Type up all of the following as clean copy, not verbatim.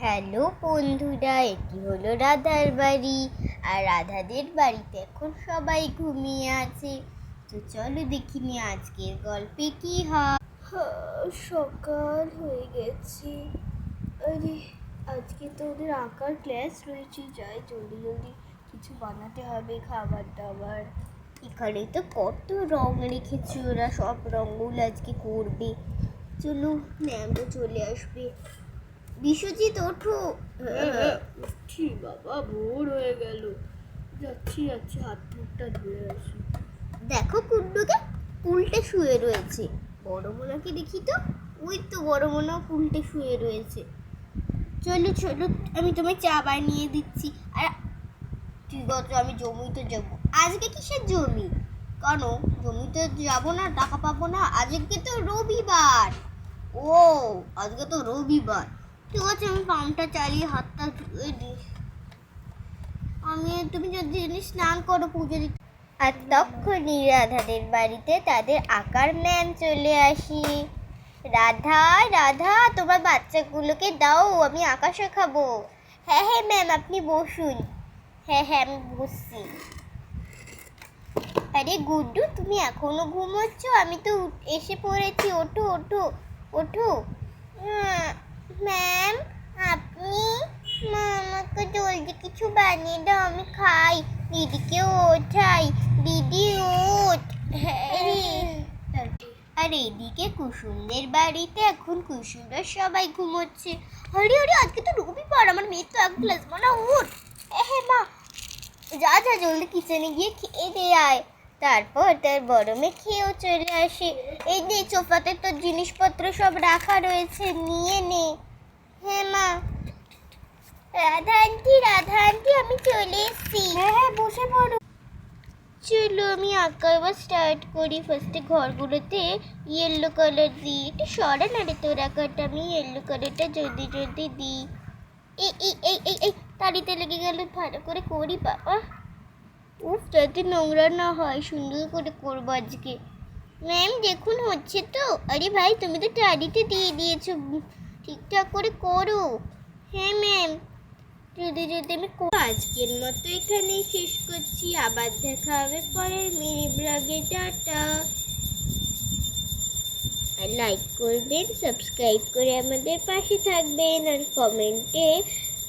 Hello বন্ধুরা, এটি হলো রাধার বাড়ি। আর রাধাদের বাড়িতে এখন সবাই ঘুমিয়ে আছে। তো চলো দেখিনি আজকের গল্পে কি হয়। সকাল হয়ে গেছে। আরে আজকে তো ওদের আঁকার ক্লাস রয়েছে, যাই জলদি জলদি কিছু বানাতে হবে খাবার দাবার। এখানে তো কত রং রেখেছে, ওরা সব রঙগুলো আজকে করবে। চলো, ম্যামও চলে আসবে। বিশ্বজিৎ ওঠো। উঠছি বাবা, ভোর হয়ে গেল। যাচ্ছি হাত মুখটা ধুয়ে আসি। দেখো কুন্ডুকে উল্টে শুয়ে রয়েছে। বড় মোনাকে দেখি তো, ওই তো বড় মোনা উল্টে শুয়ে রয়েছে। চলো চলো, আমি তোমায় চা বানিয়ে দিচ্ছি। আর ঠিক আছে, আমি জমিতে যাবো। আজকে কিসের জমি? কেন জমিতে যাবো না? টাকা পাবো না? আজকে তো রবিবার। ও, আজকে তো রবিবার। ঠিক আছে, আমি পাম্পটা চালিয়ে হাতটা ধুয়ে দিই। তুমি যদি স্নান করো, পুজো দিতে। আর তখনই রাধাদের বাড়িতে তাদের আঁকার ম্যাম চলে আসি। রাধা রাধা, তোমার বাচ্চাগুলোকে দাও, আমি আঁকা শেখাবো। হ্যাঁ হ্যাঁ ম্যাম, আপনি বসুন। হ্যাঁ হ্যাঁ, আমি বসছি। আরে গুড্ডু, তুমি এখনো ঘুমোচ্ছ? আমি তো এসে পড়েছি, ওঠো ওঠো ওঠো। ম্যাম, আপনি আমাকে জলদি কিছু বানিয়ে দাও, আমি খাই। দিদিকে ওঠাই। দিদি ওঠ। আর এদিকে কুসুমদের বাড়িতে এখন কুসুমরা সবাই ঘুমোচ্ছে। আরে আরে, আজকে তো রবিবার, আমার মেয়ে তো এক গ্লাস মানে ওঠ। হ্যাঁ মা, যা যা জলদি কিচেনে গিয়ে খেয়ে দে আয়। তারপর তার বড় মেয়ে খেয়েও চলে আসে। এই নে, সোফাতে তোর জিনিসপত্র সব রাখা রয়েছে, নিয়ে নে। হ্যাঁ মা। রাধা আন্টি, আমি চলে এসেছি। হ্যাঁ, বসে পড়ো। চলো, আমি আঁকা এবার স্টার্ট করি। ফার্স্টে ঘরগুলোতে ইয়েলো কালার দিই। একটু সরা না রে তোর আঁকাটা, আমি ইয়েলো কালারটা জলদি জলদি দিই। এই এই এই এই এই তাড়িতে লেগে গেল, ভালো করে করি বাবা। উফ, যাতে নোংরা না হয়, সুন্দর করে করবো আজকে। ম্যাম দেখুন, হচ্ছে তো? আরে ভাই, তুমি তো টাড়িতে দিয়ে দিয়েছো, ঠিকঠাক করে করো। হ্যাঁ ম্যাম, যদি আমি আজকের মতো এখানেই শেষ করছি। আবার দেখা হবে পরের মিনি ব্লগে। টাটা। আর লাইক করবেন, সাবস্ক্রাইব করে আমাদের পাশে থাকবেন। আর কমেন্টে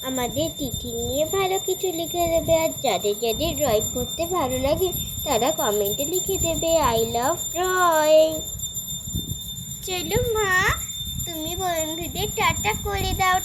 আমাদের তিথি নিয়ে ভালো কিছু লিখে দেবে। আর যাদের যাদের ড্রয়িং করতে ভালো লাগে তারা কমেন্টে লিখে দেবে আই লাভ ড্রয়িং। চলো মা, তুমি বন্ধুদের টাটা করে দাও।